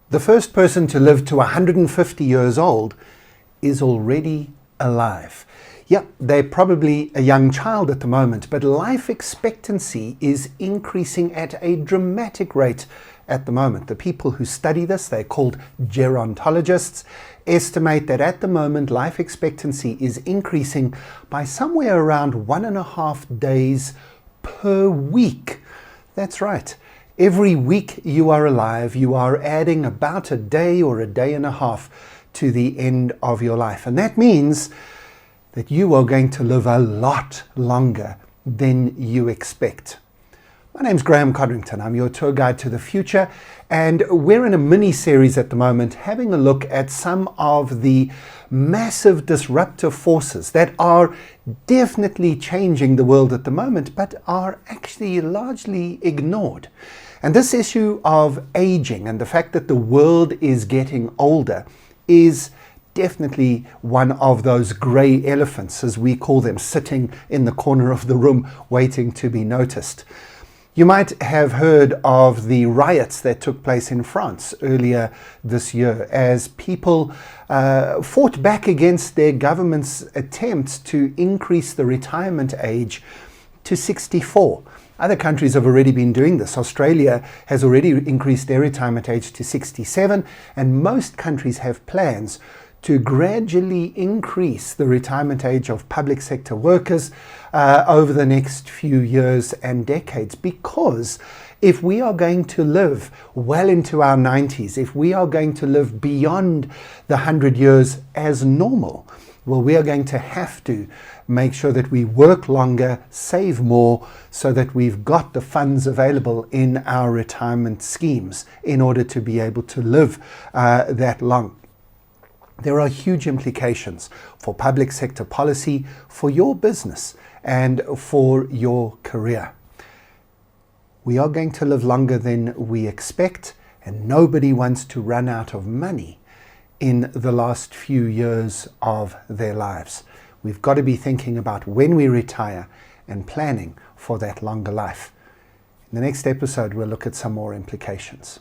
The first person to live to 150 years old is already alive. Yeah, they're probably a young child at the moment, but life expectancy is increasing at a dramatic rate at the moment. The people who study this, they're called gerontologists, estimate that at the moment life expectancy is increasing by somewhere around 1.5 days per week. That's right. Every week you are alive, you are adding about a day or a day and a half to the end of your life. And that means that you are going to live a lot longer than you expect. My name's Graeme Codrington. I'm your tour guide to the future, and we're in a mini-series at the moment having a look at some of the massive disruptive forces that are definitely changing the world at the moment, but are actually largely ignored. And this issue of aging and the fact that the world is getting older is definitely one of those grey elephants, as we call them, sitting in the corner of the room waiting to be noticed. You might have heard of the riots that took place in France earlier this year as people fought back against their government's attempts to increase the retirement age to 64. Other countries have already been doing this. Australia has already increased their retirement age to 67, and most countries have plans to gradually increase the retirement age of public sector workers over the next few years and decades. Because if we are going to live well into our 90s, if we are going to live beyond the 100 years as normal, well, we are going to have to make sure that we work longer, save more, so that we've got the funds available in our retirement schemes in order to be able to live that long. There are huge implications for public sector policy, for your business, and for your career. We are going to live longer than we expect, and nobody wants to run out of money in the last few years of their lives. We've got to be thinking about when we retire and planning for that longer life. In the next episode, we'll look at some more implications.